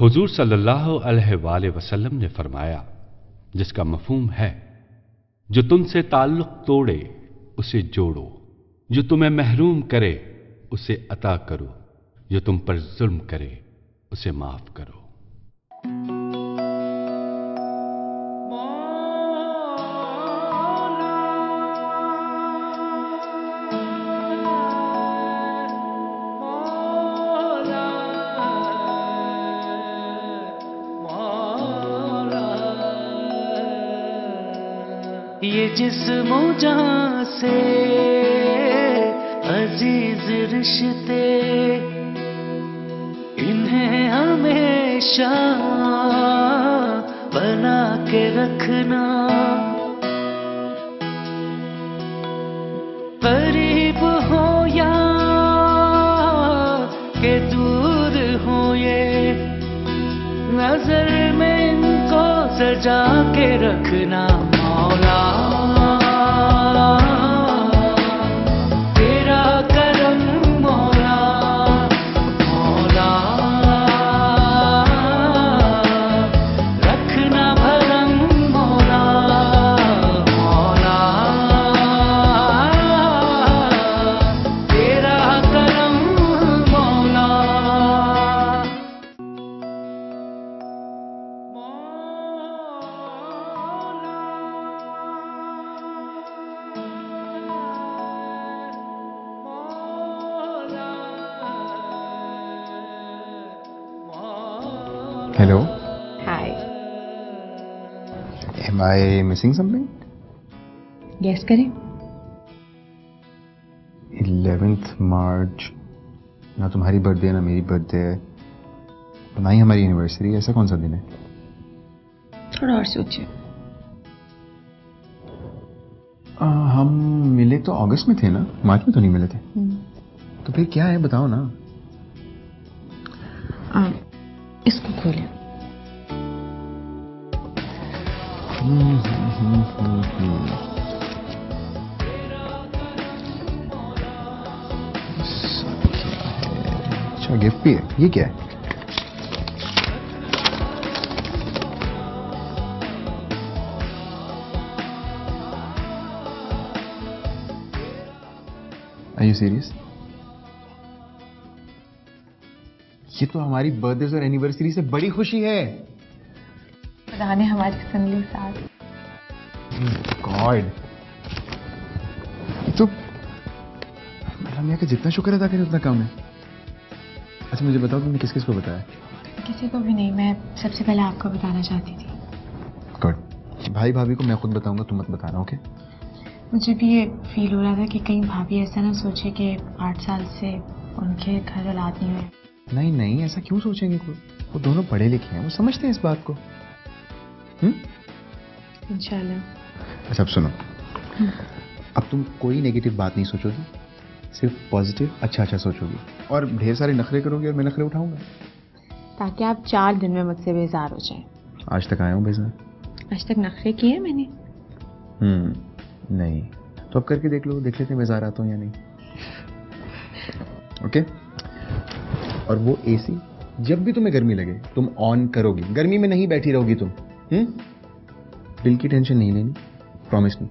हुजूर सल्लल्लाहु अलैहि वसल्लम ने फरमाया, जिसका मफहूम है, जो तुमसे ताल्लुक तोड़े उसे जोड़ो, जो तुम्हें महरूम करे उसे अता करो, जो तुम पर जुल्म करे उसे माफ करो। ये जिस्म जहां से अजीज रिश्ते, इन्हें हमेशा बना के रखना, करीब हो या के दूर हो, ये नजर में इनको सजा के रखना। मौला तेरा करम, मौला मौला रखना भरम, मौला मौला तेरा करम, मौला। Hello. Hi. Am I missing something? Guess करें। 11th March, ना तुम्हारी बर्थडे ना मेरी बर्थडे, ना ही हमारी एनिवर्सरी। ऐसा कौन सा दिन है? थोड़ा और सोचिए। हम मिले तो अगस्त में थे ना, मार्च में तो नहीं मिले थे। तो फिर क्या है बताओ ना। इसको खोलें। अच्छा, गिफ्ट भी है। ये क्या है? Are you serious? ये तो हमारी बर्थडे और एनिवर्सरी से बड़ी खुशी है। खुदा ने हमारी संगली साथ। गॉड, तो मियां का जितना शुक्र अदा करे उतना कम है। अच्छा मुझे बताओ, तुमने किस किस को बताया? किसी को भी नहीं, मैं सबसे पहले आपको बताना चाहती थी। गुड। भाई भाभी को मैं खुद बताऊंगा, तुम मत बताना, ओके? मुझे भी ये फील हो रहा था कि कहीं भाभी ऐसा ना सोचे कि 8 साल से उनके घर औलाद नहीं हुए। नहीं नहीं, ऐसा क्यों सोचेंगे? वो दोनों पढ़े लिखे हैं, वो समझते हैं इस बात को। इंशाल्लाह। अच्छा अब सुनो, अब तुम कोई नेगेटिव बात नहीं सोचोगी, सिर्फ पॉजिटिव अच्छा अच्छा सोचोगी, और ढेर सारे नखरे करोगी और मैं नखरे उठाऊंगा, ताकि आप 4 दिन में मुझसे बेजार हो जाए। आज तक आया हूँ बेजार? आज तक नखरे किए हैं मैंने? नहीं, तो अब करके देख लो, देख लेते हैं बेजार आता हूँ या नहीं। ओके? और वो एसी जब भी तुम्हें गर्मी लगे तुम ऑन करोगी, गर्मी में नहीं बैठी रहोगी तुम। बिल की टेंशन नहीं लेनी, प्रॉमिस नहीं।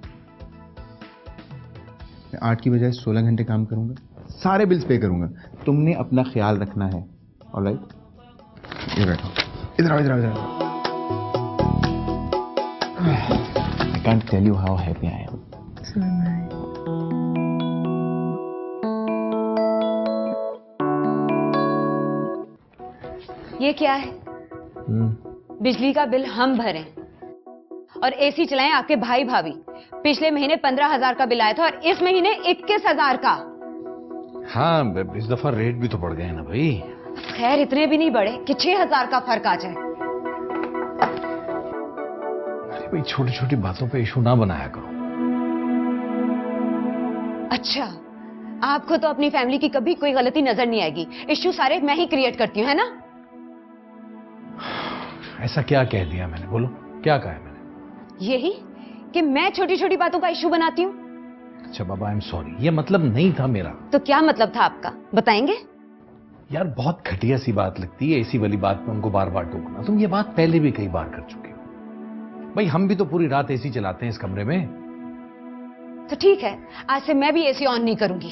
मैं 8 की बजाय 16 घंटे काम करूंगा, सारे बिल्स पे करूंगा, तुमने अपना ख्याल रखना है। ऑलराइट? ये बैठो, इधर आओ, इधर आओ, इधर आओ। I can't tell you how happy I am. ये क्या है? बिजली का बिल हम भरें और एसी चलाएं आपके भाई भाभी। पिछले महीने 15,000 का बिल आया था और इस महीने 21,000 का। हाँ, इस दफा रेट भी तो बढ़ गए ना भाई। खैर इतने भी नहीं बढ़े कि 6,000 का फर्क आ जाए। अरे भाई, छोटी छोटी बातों पे इशू ना बनाया करो। अच्छा, आपको तो अपनी फैमिली की कभी कोई गलती नजर नहीं आएगी। इश्यू सारे मैं ही क्रिएट करती हूँ, है ना? ऐसा क्या कह दिया मैंने? बोलो, क्या कहा है मैंने? यही कि मैं छोटी छोटी बातों का इश्यू बनाती हूँ। अच्छा बाबा, आई एम सॉरी, ये मतलब नहीं था मेरा। तो क्या मतलब था आपका, बताएंगे? यार बहुत घटिया सी बात लगती है एसी वाली बात में उनको बार बार टोकना। तुम ये बात पहले भी कई बार कर चुके हो। भाई हम भी तो पूरी रात एसी चलाते हैं इस कमरे में। तो ठीक है, आज से मैं भी एसी ऑन नहीं करूंगी।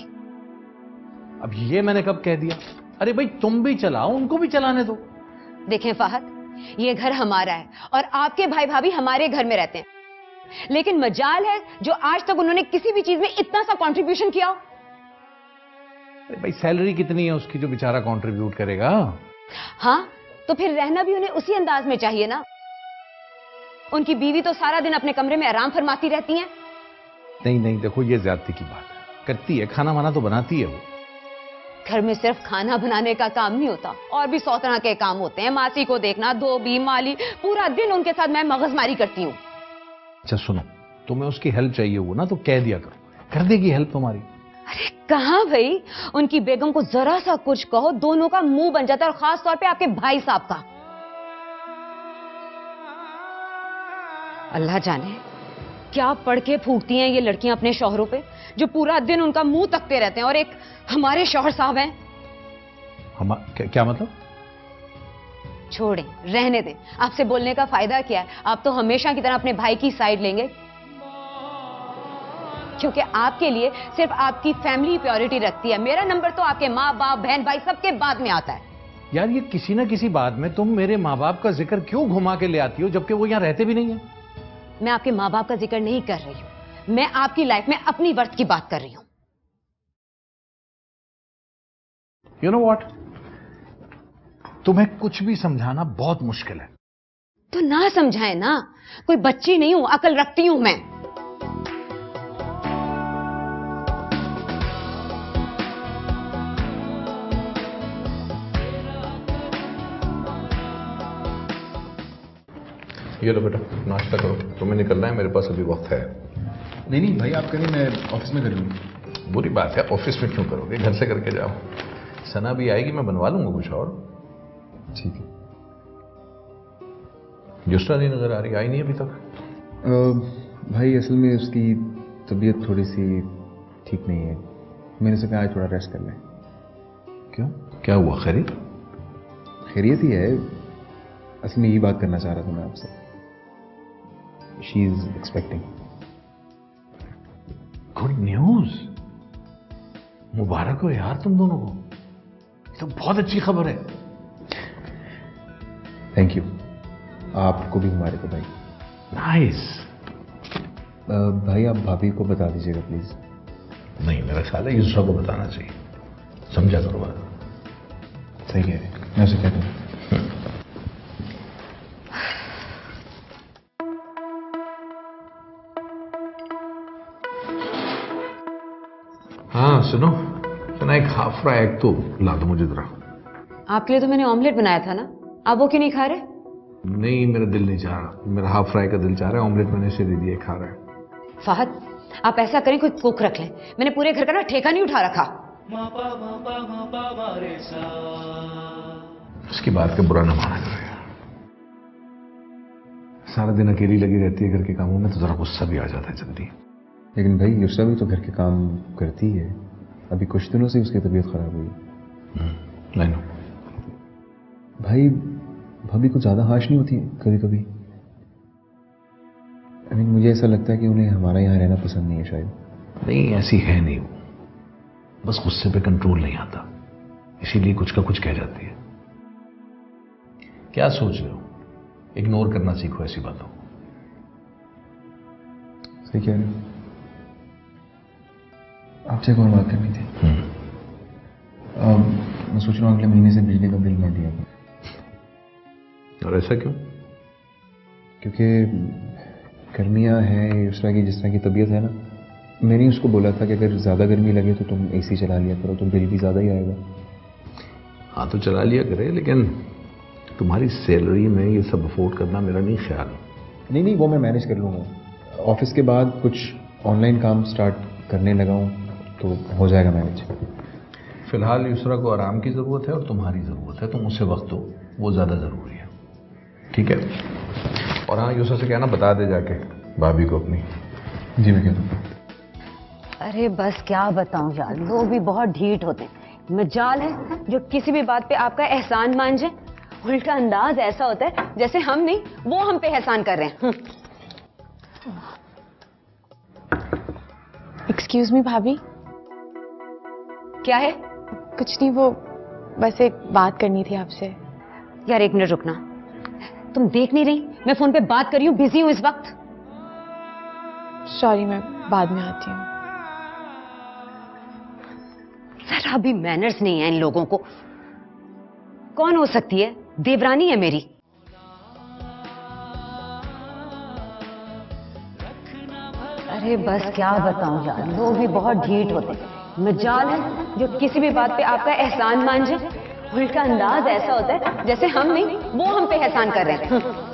अब ये मैंने कब कह दिया? अरे भाई तुम भी चलाओ, उनको भी चलाने दो। देखें फाहद, ये घर हमारा है और आपके भाई भाभी हमारे घर में रहते हैं, लेकिन मजाल है जो आज तक उन्होंने किसी भी चीज में इतना सा कंट्रीब्यूशन किया हो। अरे भाई सैलरी कितनी है उसकी जो बेचारा कंट्रीब्यूट करेगा? हाँ, तो फिर रहना भी उन्हें उसी अंदाज में चाहिए ना। उनकी बीवी तो सारा दिन अपने कमरे में आराम फरमाती रहती हैं। नहीं नहीं, देखो ये ज्यादती की बात है। करती है, खाना वाना तो बनाती है वो। घर में सिर्फ खाना बनाने का काम नहीं होता, और भी 100 तरह के काम होते हैं। मासी को देखना, धोबी, माली, पूरा दिन उनके साथ मैं मगजमारी करती हूँ। अच्छा सुनो, तुम्हें उसकी हेल्प चाहिए हो ना तो कह दिया करो, कर देगी हेल्प तुम्हारी। अरे कहाँ भाई, उनकी बेगम को जरा सा कुछ कहो दोनों का मुंह बन जाता है, और खास तौर पे आपके भाई साहब का। अल्लाह जाने क्या पढ़ के फूकती हैं ये लड़कियां अपने शौहरों पे, जो पूरा दिन उनका मुंह तकते रहते हैं। और एक हमारे शौहर साहब हैं। क्या मतलब? छोड़ें, रहने दें, आपसे बोलने का फायदा क्या है। आप तो हमेशा की तरह अपने भाई की साइड लेंगे, क्योंकि आपके लिए सिर्फ आपकी फैमिली प्योरिटी रखती है। मेरा नंबर तो आपके माँ बाप, बहन भाई सबके बाद में आता है। यार ये किसी ना किसी बात में तुम मेरे माँ बाप का जिक्र क्यों घुमा के ले आती हो, जबकि वो यहाँ रहते भी नहीं है। मैं आपके माँ बाप का जिक्र नहीं कर रही हूं, मैं आपकी लाइफ में अपनी वर्थ की बात कर रही हूं। यू नो व्हाट, तुम्हें कुछ भी समझाना बहुत मुश्किल है। तो ना समझाए ना, कोई बच्ची नहीं हूं, अकल रखती हूं मैं। ये लो बेटा, नाश्ता करो, तुम्हें निकलना है, मेरे पास अभी वक्त है। नहीं नहीं भाई, आप करें, मैं ऑफिस में कर लूँगी। बुरी बात है, ऑफिस में क्यों करोगे, घर से करके जाओ। सना भी आएगी, मैं बनवा लूंगा कुछ और। ठीक है। युसरा नहीं नजर आ रही, आई नहीं अभी तक। भाई असल में उसकी तबीयत थोड़ी सी ठीक नहीं है, मैंने सोचा आज थोड़ा रेस्ट कर लें। क्यों, क्या हुआ? खैरियत ही है, असल में यही बात करना चाह रहा था मैं आपसे। She is expecting. Good news, मुबारक हो यार तुम दोनों को, ये तो बहुत अच्छी खबर है। थैंक यू, आपको भी हमारे को भाई। नाइस। भाई आप भाभी को बता दीजिएगा प्लीज। नहीं, मेरा ख्याल है यूसुफ को बताना चाहिए, समझा करो बात। सही कह रहे हैं, मैं उसे कहता हूँ। हाँ सुनो, एक हाफ फ्राई एग तो ला दो मुझे जरा। आपके लिए तो मैंने ऑमलेट बनाया था ना, आप वो क्यों नहीं खा रहे? नहीं, मेरा दिल नहीं चाह रहा, मेरा हाफ फ्राई का दिल चाह रहा है। ऑमलेट मैंने इसे दे दिया, खा रहा है। फहद, आप ऐसा करें कोई कुक रख लें, मैंने पूरे घर का ना ठेका नहीं उठा रखा। उसकी बात का बुरा न माना करो यार, सारा दिन अकेली लगी रहती है घर के कामों में, तो जरा गुस्सा भी आ जाता है जल्दी। लेकिन भाई युसरा भी तो घर के काम करती है, अभी कुछ दिनों से उसकी तबीयत खराब हुई। नहीं नो भाई, भाभी को ज्यादा हाश नहीं होती कभी कभी? आई मीन मुझे ऐसा लगता है कि उन्हें हमारा यहाँ रहना पसंद नहीं है शायद। नहीं, ऐसी है नहीं वो, बस गुस्से पे कंट्रोल नहीं आता, इसीलिए कुछ का कुछ कह जाती है। क्या सोच रहे हो, इग्नोर करना सीखो ऐसी बातों को। सही कह रहे हो। आपसे एक और बात करनी थी। मैं सोच रहा हूँ अगले महीने से बिजली का बिल मैं दिया था। और ऐसा क्यों? क्योंकि गर्मियाँ हैं, युसरा की जिस तरह की तबीयत है ना, मैंने उसको बोला था कि अगर ज़्यादा गर्मी लगे तो तुम एसी चला लिया करो, तो बिल भी ज़्यादा ही आएगा। हाँ तो चला लिया करे, लेकिन तुम्हारी सैलरी में ये सब अफोर्ड करना मेरा नहीं ख्याल। नहीं नहीं, वो मैं मैनेज कर लूँगा। ऑफिस के बाद कुछ ऑनलाइन काम स्टार्ट करने लगा हूँ, तो हो जाएगा मैनेज। फिलहाल युसरा को आराम की ज़रूरत है और तुम्हारी ज़रूरत है, तुम उससे वक्त दो, वो ज़्यादा ज़रूरी है। ठीक है? और हाँ, युसरा से कहना बता दे जाके भाभी को अपनी। जी मैं कह दूँगा। अरे बस क्या बताऊं यार, लोग भी बहुत ढीठ होते हैं। मजाल है जो किसी भी बात पे आपका एहसान मान जाए। उल्टा अंदाज ऐसा होता है जैसे हम नहीं वो हम पे एहसान कर रहे हैं। एक्सक्यूज मी भाभी। क्या है? कुछ नहीं, वो बस एक बात करनी थी आपसे। यार एक मिनट रुकना। तुम देख नहीं रही मैं फोन पे बात कर रही हूँ, बिजी हूँ इस वक्त। सॉरी, मैं बाद में आती हूँ। जरा भी मैनर्स नहीं है इन लोगों को। कौन हो सकती है? देवरानी है मेरी। अरे बस क्या बताऊं यार, लोग भी बहुत ढीठ होते हैं। मजाल है जो किसी भी बात पे आपका एहसान मान जाए। उल्टा अंदाज ऐसा होता है जैसे हम नहीं वो हम पे एहसान कर रहे हैं।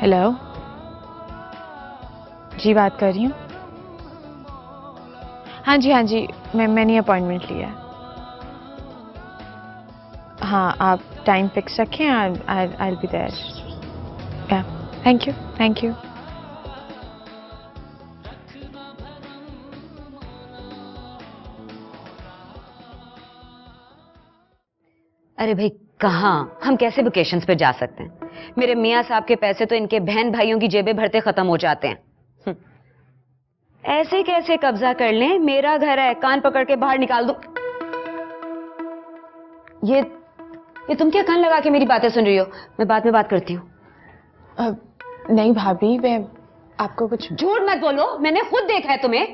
हेलो जी, बात कर रही हूँ। हाँ जी, मैंने अपॉइंटमेंट लिया है। हाँ, आप टाइम फिक्स रखें। आई बी देयर। या थैंक यू। अरे भाई कहाँ, हम कैसे वेकेशंस पे जा सकते हैं? मेरे मियाँ साहब के पैसे तो इनके बहन भाइयों की जेबें भरते खत्म हो जाते हैं। ऐसे कैसे कब्जा कर लें? मेरा घर है, कान पकड़ के बाहर निकाल दो। ये तुम क्या कान लगा के मेरी बातें सुन रही हो? मैं बाद में बात करती हूँ। नहीं भाभी, मैं आपको कुछ। झूठ मत बोलो, मैंने खुद देखा है तुम्हें।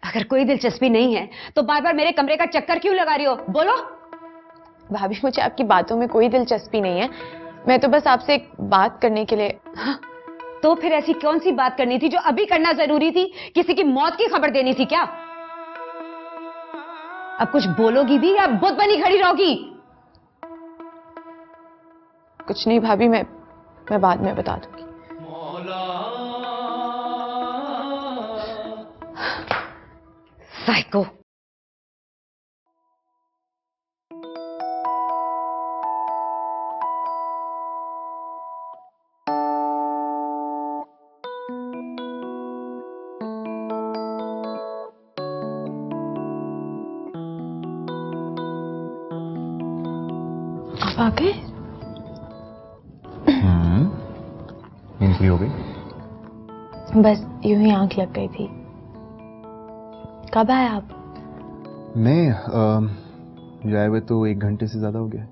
अगर कोई दिलचस्पी नहीं है तो बार बार मेरे कमरे का चक्कर क्यों लगा रही हो? बोलो। भाभी, मुझे आपकी बातों में कोई दिलचस्पी नहीं है। मैं तो बस आपसे एक बात करने के लिए। हाँ, तो फिर ऐसी कौन सी बात करनी थी जो अभी करना जरूरी थी? किसी की मौत की खबर देनी थी क्या? अब कुछ बोलोगी भी या बुत बनी खड़ी रहोगी? कुछ नहीं भाभी, मैं बाद में बता दूंगी। साइको। आप आ गए? नींद पूरी हो गई? बस यूं ही आंख लग गई थी। कब आए आप? मैं जाए हुए तो 1 घंटे से ज्यादा हो गया।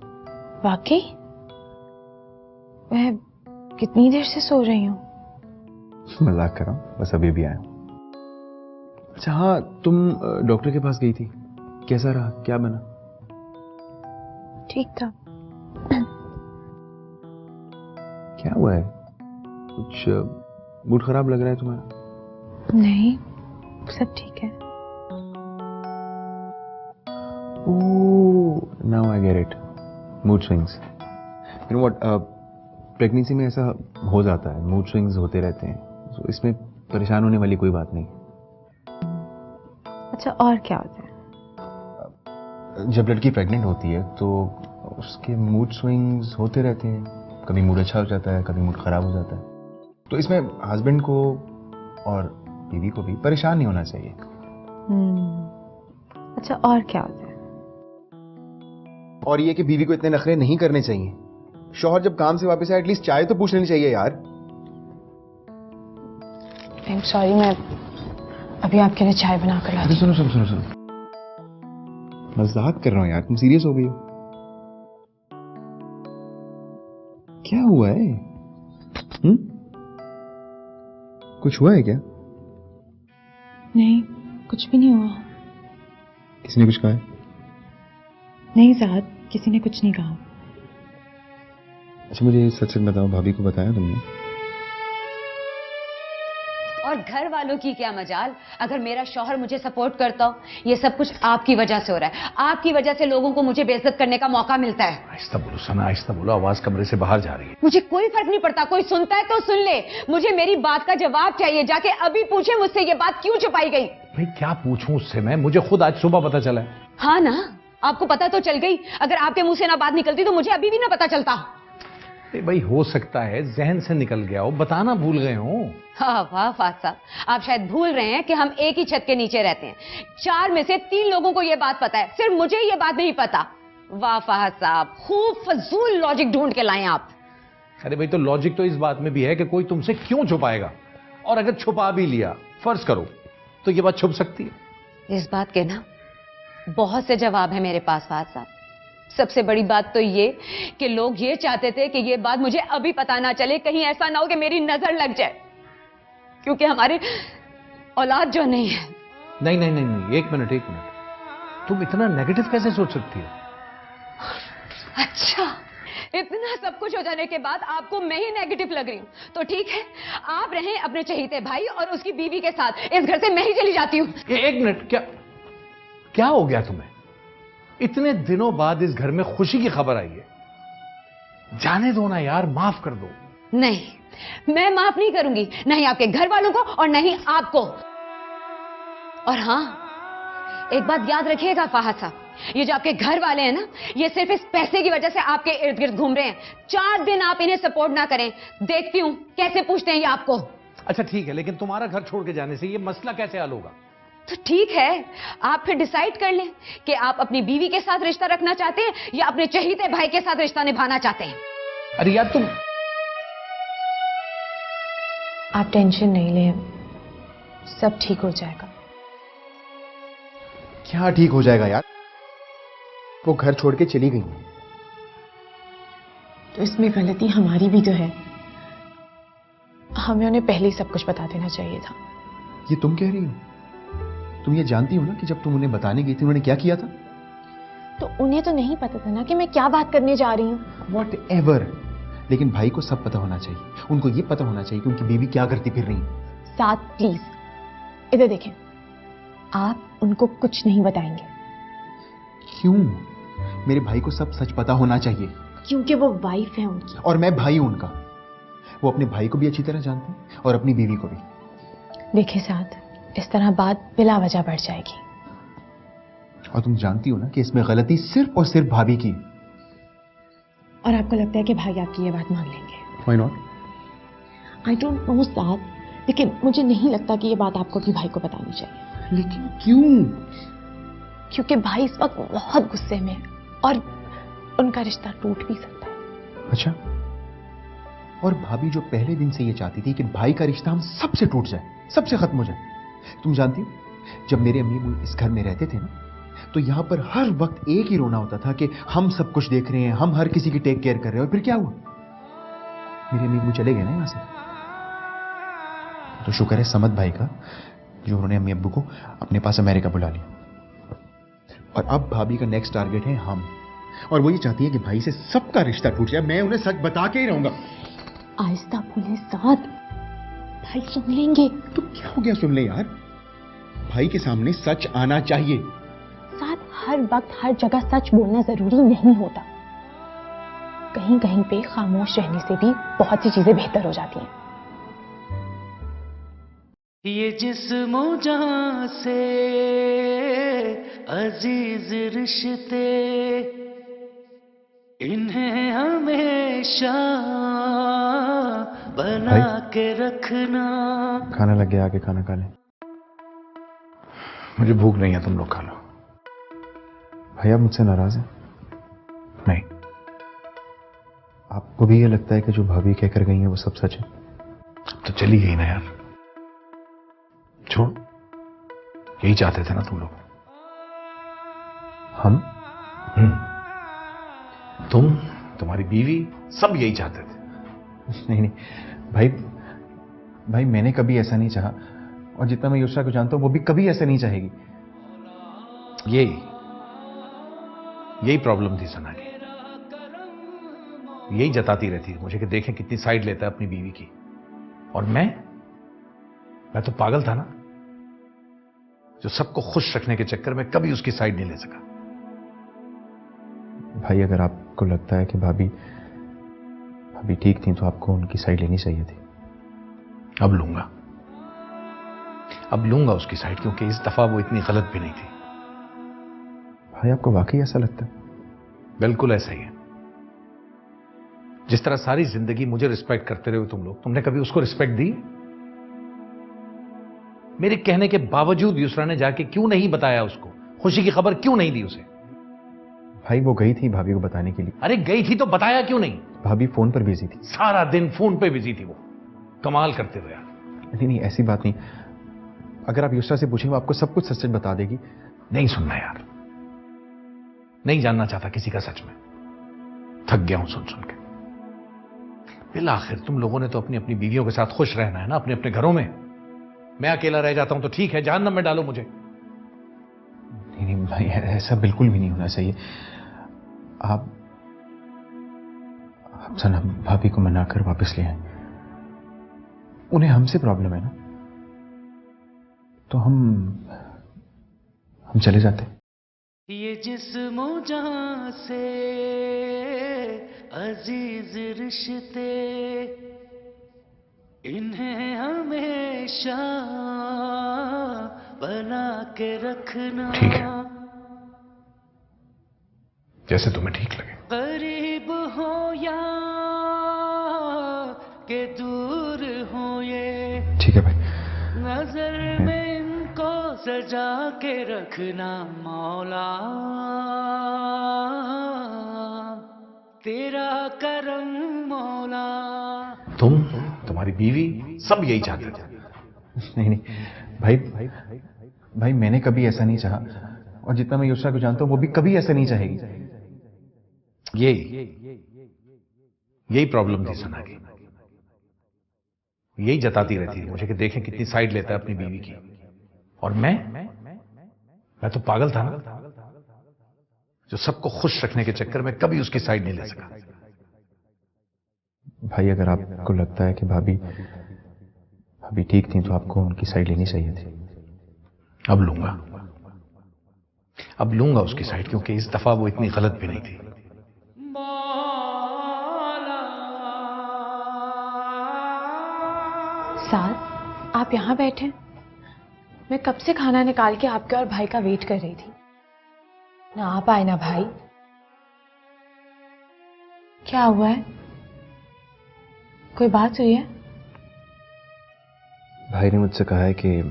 वाकई? मैं कितनी देर से सो रही हूँ। मजाक कर रहा हूँ, बस अभी भी आया हूँ। अच्छा हाँ, तुम डॉक्टर के पास गई थी, कैसा रहा? क्या बना? ठीक था। क्या हुआ है? कुछ मूड खराब लग रहा है तुम्हारा? नहीं, सब ठीक है। Oh, now I get it. Mood swings. You know what, pregnancy में ऐसा हो जाता है, मूड स्विंग्स होते रहते हैं। तो इसमें परेशान होने वाली कोई बात नहीं। अच्छा, और क्या होता है? जब लड़की प्रेग्नेंट होती है तो उसके मूड स्विंग्स होते रहते हैं। कभी मूड अच्छा हो जाता है, कभी मूड खराब हो जाता है। तो इसमें हस्बैंड को और बीवी को भी परेशान नहीं होना चाहिए। अच्छा, और क्या होता है? और ये कि बीवी को इतने नखरे नहीं करने चाहिए। शौहर जब काम से वापस आए एटलीस्ट चाय तो पूछ लेनी चाहिए यार। आई एम सॉरी, मैं अभी आपके लिए चाय बना कर लाती हूँ। सुनो, मजाक कर रहा हूँ यार, तुम सीरियस हो गई हो? क्या हुआ है? कुछ हुआ है क्या? नहीं, कुछ भी नहीं हुआ। किसी ने कुछ कहा है? नहीं साहब, किसी ने कुछ नहीं कहा। अच्छा मुझे सच बताओ, भाभी को बताया तुमने? और घर वालों की क्या मजाल? अगर मेरा शौहर मुझे सपोर्ट करता हो, ये सब कुछ आपकी वजह से हो रहा है। आपकी वजह से लोगों को मुझे बेइज्जत करने का मौका मिलता है। आहिस्ता बोलो सना, आहिस्ता बोलो, आवाज कमरे से बाहर जा रही है। मुझे कोई फर्क नहीं पड़ता, कोई सुनता है तो सुन ले। मुझे मेरी बात का जवाब चाहिए। जाके अभी पूछे मुझसे ये बात क्यों छुपाई गई। भाई क्या पूछूं उससे मैं? मुझे खुद आज सुबह पता चला है। हाँ ना, आपको पता तो चल गई। अगर आपके मुंह से ना बात निकलती तो मुझे अभी भी ना पता चलता। भाई हो सकता है जहन से निकल गया हो, बताना भूल गए हो। हाँ वाह फाद साहब, आप शायद भूल रहे हैं कि हम एक ही छत के नीचे रहते हैं। 4 में से 3 लोगों को यह बात पता है, सिर्फ मुझे ये बात नहीं पता। वाह फहद साहब, खूब फजूल लॉजिक ढूंढ के लाए आप। अरे भाई, तो लॉजिक तो इस बात में भी है कि कोई तुमसे क्यों छुपाएगा, और अगर छुपा भी लिया फर्ज करो तो ये बात छुप सकती है। इस बात के ना बहुत से जवाब है मेरे पास फहद साहब। सबसे बड़ी बात तो ये कि लोग ये चाहते थे कि ये बात मुझे अभी पता ना चले, कहीं ऐसा ना हो कि मेरी नजर लग जाए, क्योंकि हमारी औलाद जो नहीं है। नहीं नहीं नहीं नहीं, एक मिनट, तुम इतना नेगेटिव कैसे सोच सकती हो? अच्छा, इतना सब कुछ हो जाने के बाद आपको मैं ही नेगेटिव लग रही हूं, तो ठीक है, आप रहें अपने चहीते भाई और उसकी बीवी के साथ, इस घर से मैं ही चली जाती हूं। एक मिनट, क्या हो गया तुम्हें? इतने दिनों बाद इस घर में खुशी की खबर आई है, जाने दो ना यार, माफ कर दो। नहीं, मैं माफ नहीं करूंगी, नहीं आपके घर वालों को और नहीं आपको। और हां, एक बात याद रखिएगा फहद साहब, ये जो आपके घर वाले हैं ना, ये सिर्फ इस पैसे की वजह से आपके इर्द गिर्द घूम रहे हैं। 4 दिन आप इन्हें सपोर्ट ना करें, देखती हूं कैसे पूछते हैं ये आपको। अच्छा ठीक है, लेकिन तुम्हारा घर छोड़ के जाने से ये मसला कैसे हल होगा? तो ठीक है, आप फिर डिसाइड कर लें कि आप अपनी बीवी के साथ रिश्ता रखना चाहते हैं या अपने चहीते भाई के साथ रिश्ता निभाना चाहते हैं। अरे यार तुम, आप टेंशन नहीं लें, सब ठीक हो जाएगा। क्या ठीक हो जाएगा यार? वो घर छोड़ के चली गई, तो इसमें गलती हमारी भी तो है, हमें उन्हें पहले ही सब कुछ बता देना चाहिए था। ये तुम कह रही हो? तुम ये जानती हो ना कि जब तुम उन्हें बताने गई थी उन्होंने क्या किया था? तो उन्हें तो नहीं पता था ना कि मैं क्या बात करने जा रही हूँ। Whatever, लेकिन भाई को सब पता होना चाहिए, उनको ये पता होना चाहिए कि उनकी बीवी क्या करती फिर रही है। साथ प्लीज इधर देखें, आप उनको कुछ नहीं बताएंगे। क्यों? मेरे भाई को सब सच पता होना चाहिए। क्योंकि वो वाइफ है उनकी और मैं भाई हूं उनका। वो अपने भाई को भी अच्छी तरह जानते हैं और अपनी बीवी को भी। देखिए साथ, इस तरह बात बिला वजह बढ़ जाएगी। और तुम जानती हो ना कि इसमें गलती सिर्फ और सिर्फ भाभी की। और आपको लगता है कि भाई आपकी ये बात मान लेंगे? Why not? I don't know साथ, लेकिन मुझे नहीं लगता कि ये बात आपको अपने भाई को बतानी चाहिए। लेकिन क्यों? क्योंकि भाई इस वक्त बहुत गुस्से में है और उनका रिश्ता टूट भी सकता है। अच्छा, और भाभी जो पहले दिन से ये चाहती थी कि भाई का रिश्ता हम सबसे टूट जाए, सबसे खत्म हो जाए। तुम जानती हो, जब मेरे अम्मी अब्बू इस घर में रहते थे ना, तो यहां पर हर वक्त एक ही रोना होता था कि हम सब कुछ देख रहे हैं, हम हर किसी की टेक केयर कर रहे हैं। और फिर क्या हुआ? मेरे अम्मी अब्बू चले गए ना यहां से। तो शुक्र है समद भाई का, जो उन्होंने अम्मी अब्बू को अपने पास अमेरिका बुला लिया। और अब भाभी का नेक्स्ट टारगेट है हम, और वो ये चाहती है कि भाई से सबका रिश्ता टूट जाए। मैं उन्हें सच बता के ही रहूंगा। आहिस्ता बोले साथ, भाई सुन लेंगे। तो क्या हो गया, सुन ले यार। भाई के सामने सच आना चाहिए। साथ, हर वक्त हर जगह सच बोलना जरूरी नहीं होता। कहीं कहीं पे खामोश रहने से भी बहुत सी चीजें बेहतर हो जाती हैं। ये जिस्मो जहां से अजीज रिश्ते, इन्हें हमेशा बना के रखना। खाना लग गया, आके खाना खा ले। मुझे भूख नहीं है, तुम लोग खा लो। भैया मुझसे नाराज है? नहीं। आपको भी ये लगता है कि जो भाभी कहकर गई है वो सब सच है? अब तो चली गई ना यार, छोड़। यही चाहते थे ना तुम लोग? हम? तुम, तुम्हारी बीवी, सब यही चाहते थे। नहीं नहीं भाई, भाई मैंने कभी ऐसा नहीं चाहा, और जितना मैं युष्रा को जानता हूं वो भी कभी ऐसा नहीं चाहेगी। यही प्रॉब्लम थी सना की। यही जताती रहती थी मुझे कि देखें कितनी साइड लेता है अपनी बीवी की। और मैं तो पागल था ना, जो सबको खुश रखने के चक्कर में कभी उसकी साइड नहीं ले सका। भाई अगर आपको लगता है कि भाभी ठीक थी तो आपको उनकी साइड लेनी चाहिए थी। अब लूंगा उसकी साइड, क्योंकि इस दफा वो इतनी गलत भी नहीं थी। भाई आपको वाकई ऐसा लगता है? बिल्कुल ऐसा ही है। जिस तरह सारी जिंदगी मुझे रिस्पेक्ट करते रहे हो तुम लोग, तुमने कभी उसको रिस्पेक्ट दी? मेरे कहने के बावजूद युसरा ने जाके क्यों नहीं बताया उसको? खुशी की खबर क्यों नहीं दी उसे? भाई वो गई थी भाभी को बताने के लिए। अरे गई थी तो बताया क्यों नहीं? भाभी फोन पर बिजी थी। सारा दिन फोन पे बिजी थी वो। कमाल करते हो यार। नहीं नहीं, ऐसी बात नहीं। अगर आप युसरा से पूछेंगे वो आपको सब कुछ सच सच बता देगी। नहीं सुनना यार, नहीं जानना चाहता किसी का सच में। थक गया हूं सुन सुन के। बिल आखिर तुम लोगों ने तो अपनी अपनी बीवियों के साथ खुश रहना है ना, अपने अपने घरों में। मैं अकेला रह जाता हूं तो ठीक है, जहन्नम में डालो मुझे। नहीं नहीं भाई, ऐसा बिल्कुल भी नहीं होना चाहिए। आप सना भाभी को मनाकर वापस ले आए। उन्हें हमसे प्रॉब्लम है ना, तो हम चले जाते। ये जिस्म जहां से अजीज रिश्ते, इन्हें हमेशा बना के रखना। ठीक है, जैसे तुम्हें ठीक लगे। करीब हो या के दूर हो ये, ठीक है भाई। नजर में इनको सजा के रखना मौला, तेरा करम मौला। तुम्हारी बीवी सब यही चाहते थे। नहीं नहीं भाई मैंने कभी ऐसा नहीं चाहा, और जितना मैं युसरा को जानता हूं वो भी कभी ऐसा नहीं चाहेगी। यही प्रॉब्लम थी सना की। यही जताती रहती है मुझे कि देखें कितनी साइड लेता है अपनी बीवी की। और मैं तो पागल था ना, जो सबको खुश रखने के चक्कर में कभी उसकी साइड नहीं ले सका। भाई अगर आपको लगता है कि भाभी ठीक थी तो आपको उनकी साइड लेनी चाहिए थी। अब लूंगा उसकी साइड, क्योंकि इस दफा वो इतनी गलत भी नहीं थी। साथ आप यहाँ बैठे? मैं कब से खाना निकाल के आपके और भाई का वेट कर रही थी। ना आप आए ना भाई। क्या हुआ है? कोई बात हुई है? भाई ने मुझसे कहा है कि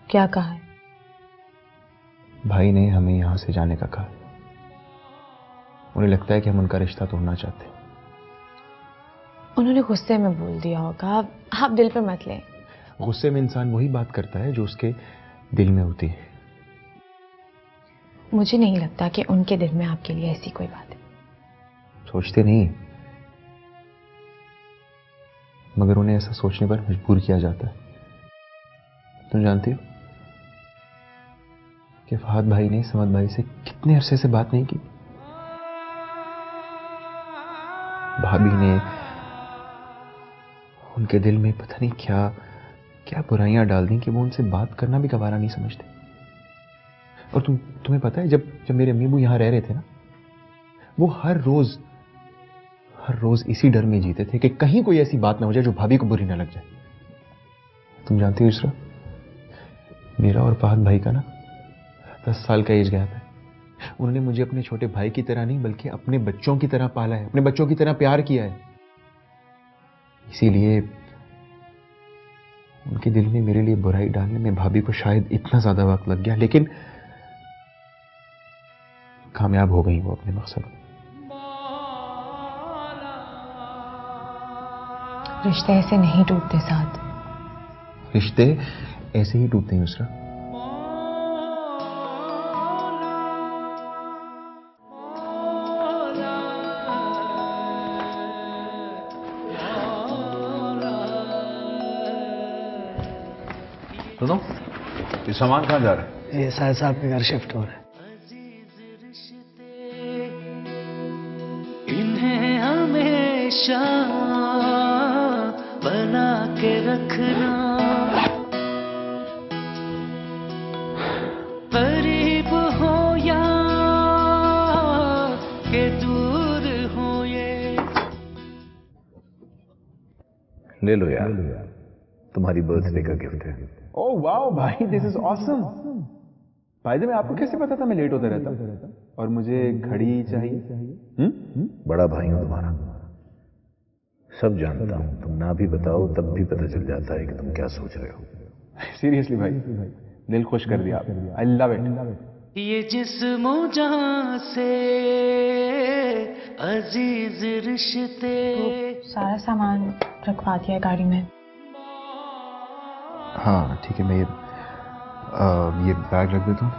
क्या कहा है? भाई ने हमें यहां से जाने का कहा। उन्हें लगता है कि हम उनका रिश्ता तोड़ना चाहते हैं। उन्होंने गुस्से में बोल दिया होगा, आप दिल पर मत लें। गुस्से में इंसान वही बात करता है जो उसके दिल में होती है। मुझे नहीं लगता कि उनके दिल में आपके लिए ऐसी कोई बात है। सोचते नहीं, मगर उन्हें ऐसा सोचने पर मजबूर किया जाता है। तुम जानती हो कि फहद भाई ने समद भाई से कितने अरसे से बात नहीं की। भाभी ने उनके दिल में पता नहीं क्या क्या बुराइयां डाल दी कि वो उनसे बात करना भी गवारा नहीं समझते। और तुम्हें पता है, जब मेरे अम्मी अब्बू यहां रह रहे थे ना, वो हर रोज इसी डर में जीते थे कि कहीं कोई ऐसी बात ना हो जाए जो भाभी को बुरी ना लग जाए। तुम जानती हो युसरा, मेरा और फहद भाई का ना 10 साल का एज गैप है। उन्होंने मुझे अपने छोटे भाई की तरह नहीं बल्कि अपने बच्चों की तरह पाला है, अपने बच्चों की तरह प्यार किया है। इसीलिए उनके दिल में मेरे लिए बुराई डालने में भाभी को शायद इतना ज्यादा वक्त लग गया, लेकिन कामयाब हो गई वो अपने मकसद में। रिश्ते ऐसे नहीं टूटते साथ। रिश्ते ऐसे ही टूटते हैं युसरा। सुनो, ये सामान कहाँ जा रहा है? ये साहब साहब के घर शिफ्ट हो रहा है। इन्हें हमेशा बना के रखना, करीब हो या के दूर हो ये। ले लो यार, तुम्हारी बर्थडे का गिफ्ट है। ओह वाओ भाई, दिस इज ऑसम। भाई मैं आपको कैसे पता था मैं लेट होता रहता और मुझे घड़ी चाहिए? बड़ा भाई हूं तुम्हारा। सब जानता हूं, तुम ना भी बताओ तब भी पता चल जाता है कि तुम क्या सोच रहे हो। सीरियसली भाई, दिल खुश कर दिया आपने। I love it. ये जिस्मो जहां से अजीज रिश्ते। सारा सामान रखवा दिया है गाड़ी में। हाँ ठीक है, मैं ये बैग रख देता हूँ,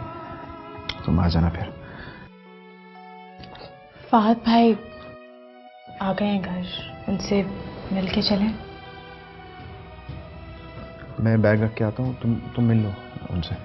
तुम आ जाना फिर। फहद भाई आ गए हैं घर, उनसे मिल के चलें। मैं बैग रख के आता हूँ, तुम मिल लो उनसे।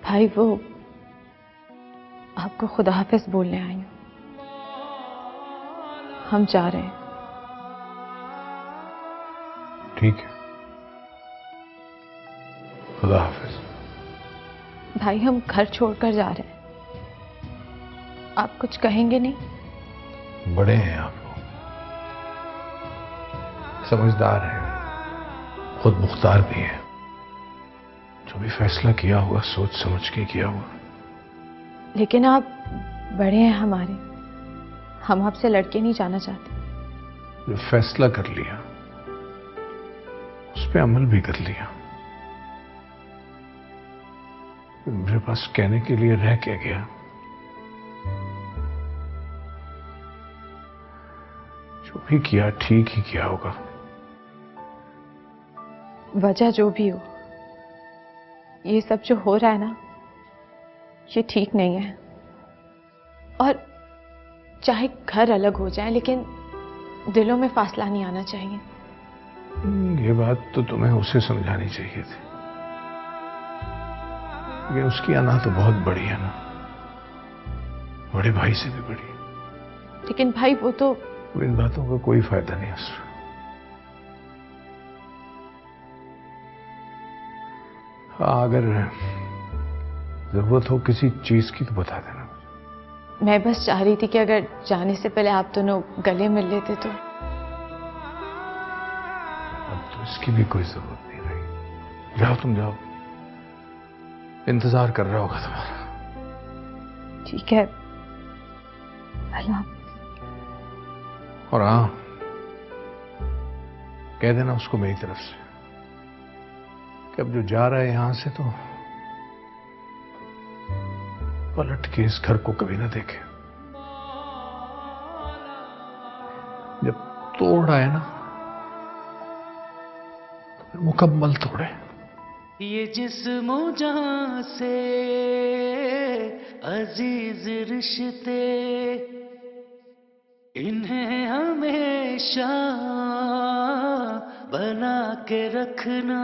भाई वो आपको खुदा हाफिज बोलने आई हूं। हम जा रहे हैं। ठीक है, खुदा हाफिज। भाई हम घर छोड़कर जा रहे हैं, आप कुछ कहेंगे नहीं? बड़े हैं आप लोग, समझदार हैं, खुद मुख्तार भी हैं। जो भी फैसला किया होगा सोच समझ के किया होगा। लेकिन आप बड़े हैं हमारे, हम आपसे लड़के नहीं जाना चाहते। जो फैसला कर लिया उस पर अमल भी कर लिया। मेरे पास कहने के लिए रह क्या गया? जो भी किया ठीक ही किया होगा। वजह जो भी हो, ये सब जो हो रहा है ना, ये ठीक नहीं है। और चाहे घर अलग हो जाए, लेकिन दिलों में फासला नहीं आना चाहिए। ये बात तो तुम्हें उसे समझानी चाहिए थी, लेकिन उसकी अना तो बहुत बड़ी है ना, बड़े भाई से भी बड़ी है। लेकिन भाई वो तो इन बातों का कोई फायदा नहीं असरा। हाँ, अगर जरूरत हो किसी चीज की तो बता देना। मैं बस चाह रही थी कि अगर जाने से पहले आप दोनों गले मिल लेते तो। अब तो इसकी भी कोई जरूरत नहीं रही। जाओ, तुम जाओ, इंतजार कर रहा होगा तुम्हारा। ठीक है, अल्लाह। और हाँ, कह देना उसको मेरी तरफ से कि अब जो जा रहा है यहां से तो पलट के इस घर को कभी ना देखे। जब तोड़ आए ना तो फिर मुकम्मल तोड़े। ये जिस्मो जहां से अजीज रिश्ते, इन्हें हमेशा बना के रखना।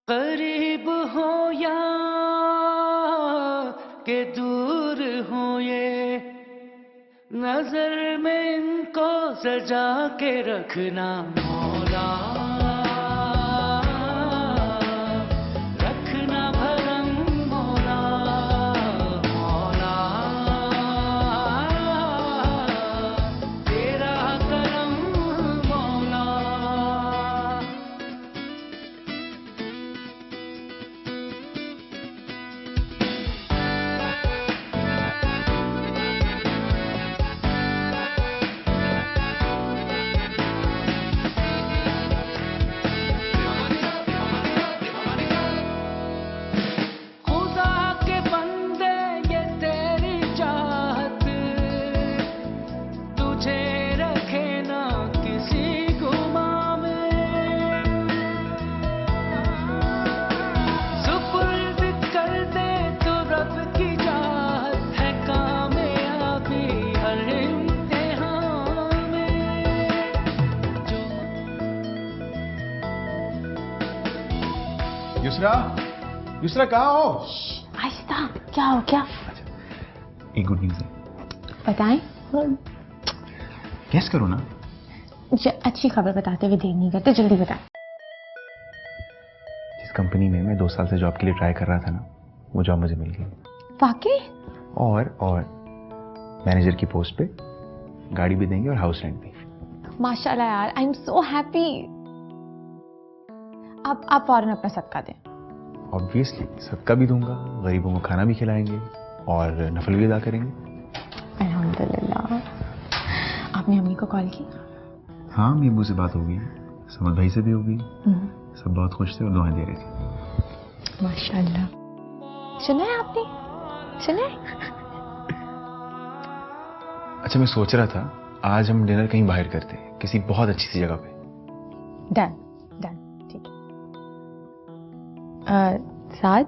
करीब हो या के दूर हो, ये नजर में इनको सजा के रखना। मौला रखना भरम, मौला मौला तेरा करम, मौला। युसरा कहाँ हो? आहिस्ता, क्या हो क्या? एक गुड न्यूज़ है। बताएं। गेस करो ना। अच्छी खबर बताते हुए देर नहीं करते, जल्दी बता। जिस कंपनी में मैं 2 साल से जॉब के लिए ट्राई कर रहा था ना, वो जॉब मुझे मिल गई। वाकई? और मैनेजर की पोस्ट पे गाड़ी भी देंगे और हाउस रेंट भी। माशाल्लाह यार, आई एम सो हैप्पी। आप फौरन अपना सदका दें। ऑब्वियसली सदका भी दूंगा, गरीबों को खाना भी खिलाएंगे और नफल भी अदा करेंगे। अल्हम्दुलिल्लाह। आपने अम्मी को कॉल की? हाँ, मीबू से बात हो गई, समद भाई से भी हो गई। सब बहुत खुश थे और दुआएं दे रहे थे। माशाल्लाह। सुना है आपने? सुना है? अच्छा, मैं सोच रहा था आज हम डिनर कहीं बाहर करते हैं, किसी बहुत अच्छी सी जगह पे। डन डन, ठीक है। साद,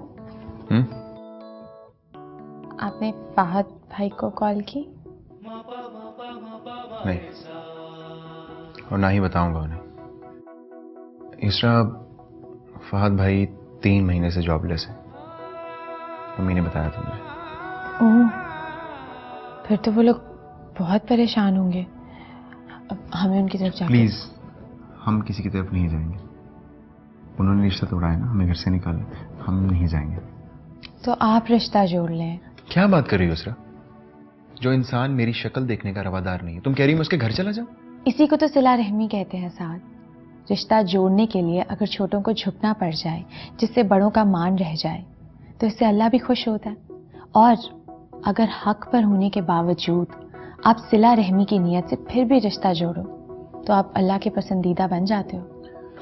आपने फहद भाई को कॉल की? नहीं, और ना ही बताऊंगा उन्हें। इसरा, फहद भाई 3 महीने से जॉबलेस है, मम्मी ने बताया था मुझे। ओह, फिर तो वो लोग बहुत परेशान होंगे। अब हमें उनकी तरफ जाकर। प्लीज, हम किसी की तरफ नहीं जाएंगे। उन्होंने रिश्ता तोड़ा है ना, हमें घर से निकाला, हम नहीं जाएंगे। तो आप रिश्ता जोड़ लें। क्या बात कर रही हो इसरा? जो इंसान मेरी शक्ल देखने का रवादार नहीं है, तुम कह रही हो मैं उसके घर चला जाऊं? इसी को तो सिला रहमी कहते हैं साथ। रिश्ता जोड़ने के लिए अगर छोटों को झुकना पड़ जाए, जिससे बड़ों का मान रह जाए, तो इससे अल्लाह भी खुश होता है। और अगर हक पर होने के बावजूद आप सिला रहमी की नीयत से फिर भी रिश्ता जोड़ो, तो आप अल्लाह के पसंदीदा बन जाते हो।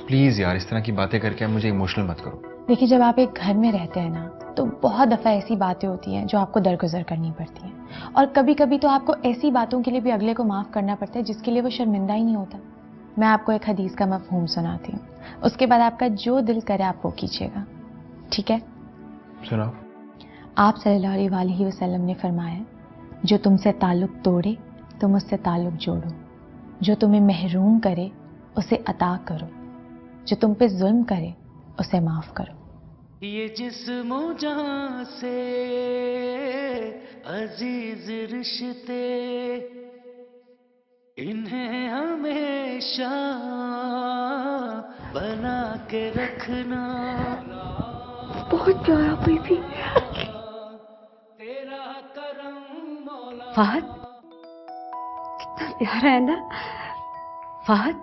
प्लीज यार, इस तरह की बातें करके आप मुझे इमोशनल मत करो। देखिए, जब आप एक घर में रहते हैं ना, तो बहुत दफ़ा ऐसी बातें होती हैं जो आपको दरगुजर करनी पड़ती हैं, और कभी कभी तो आपको ऐसी बातों के लिए भी अगले को माफ़ करना पड़ता है जिसके लिए वो शर्मिंदा ही नहीं होता। मैं आपको एक हदीस का मफहूम सुनाती हूँ, उसके बाद आपका जो दिल करे आप वो कीजिएगा, ठीक है? सुनाओ। आप सल्लल्लाहु अलैहि वसल्लम ने फरमाया, जो तुमसे ताल्लुक़ तोड़े तुम उससे ताल्लुक़ जोड़ो, जो तुम्हें महरूम करे उसे अता करो, जो तुम पे जुल्म करे उसे माफ़ करो। ये जिस्म जहां से अजीज रिश्ते, इन्हें हमेशा बना के रखना। बहुत प्यारा बेबी। तेरा करम मौला। फहद, कितना प्यारा है ना फहद।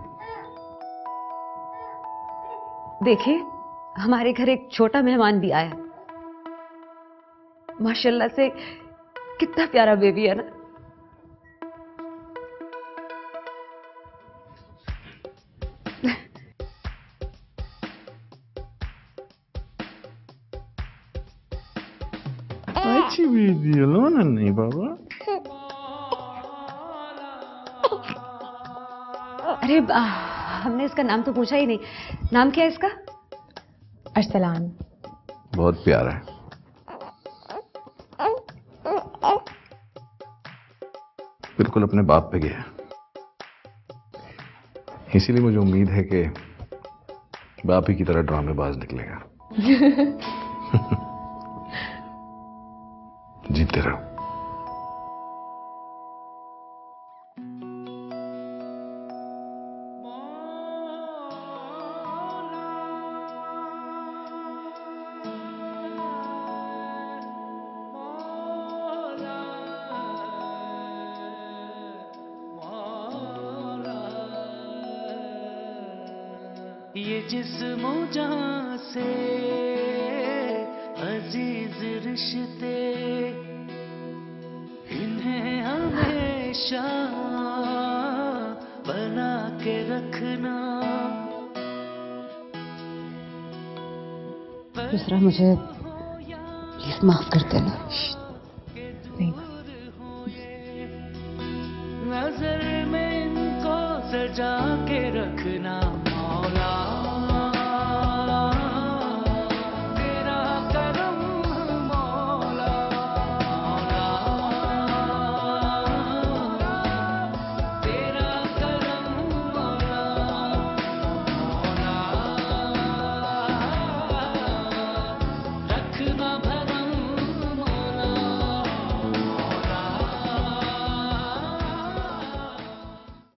देखिए, हमारे घर एक छोटा मेहमान भी आया। माशाल्लाह से कितना प्यारा बेबी है ना। अच्छी बेबी है, लो ना, नहीं बाबा। अरे हमने इसका नाम तो पूछा ही नहीं। नाम क्या है इसका? अरसलान। बहुत प्यारा है। बिल्कुल अपने बाप पे गया। इसीलिए मुझे उम्मीद है कि बाप ही की तरह ड्रामेबाज निकलेगा। जीते रहो। ये जिस्म जहां से अजीज रिश्ते, इन्हें हमेशा बना के रखना। दूसरा, मुझे प्लीज माफ कर देना।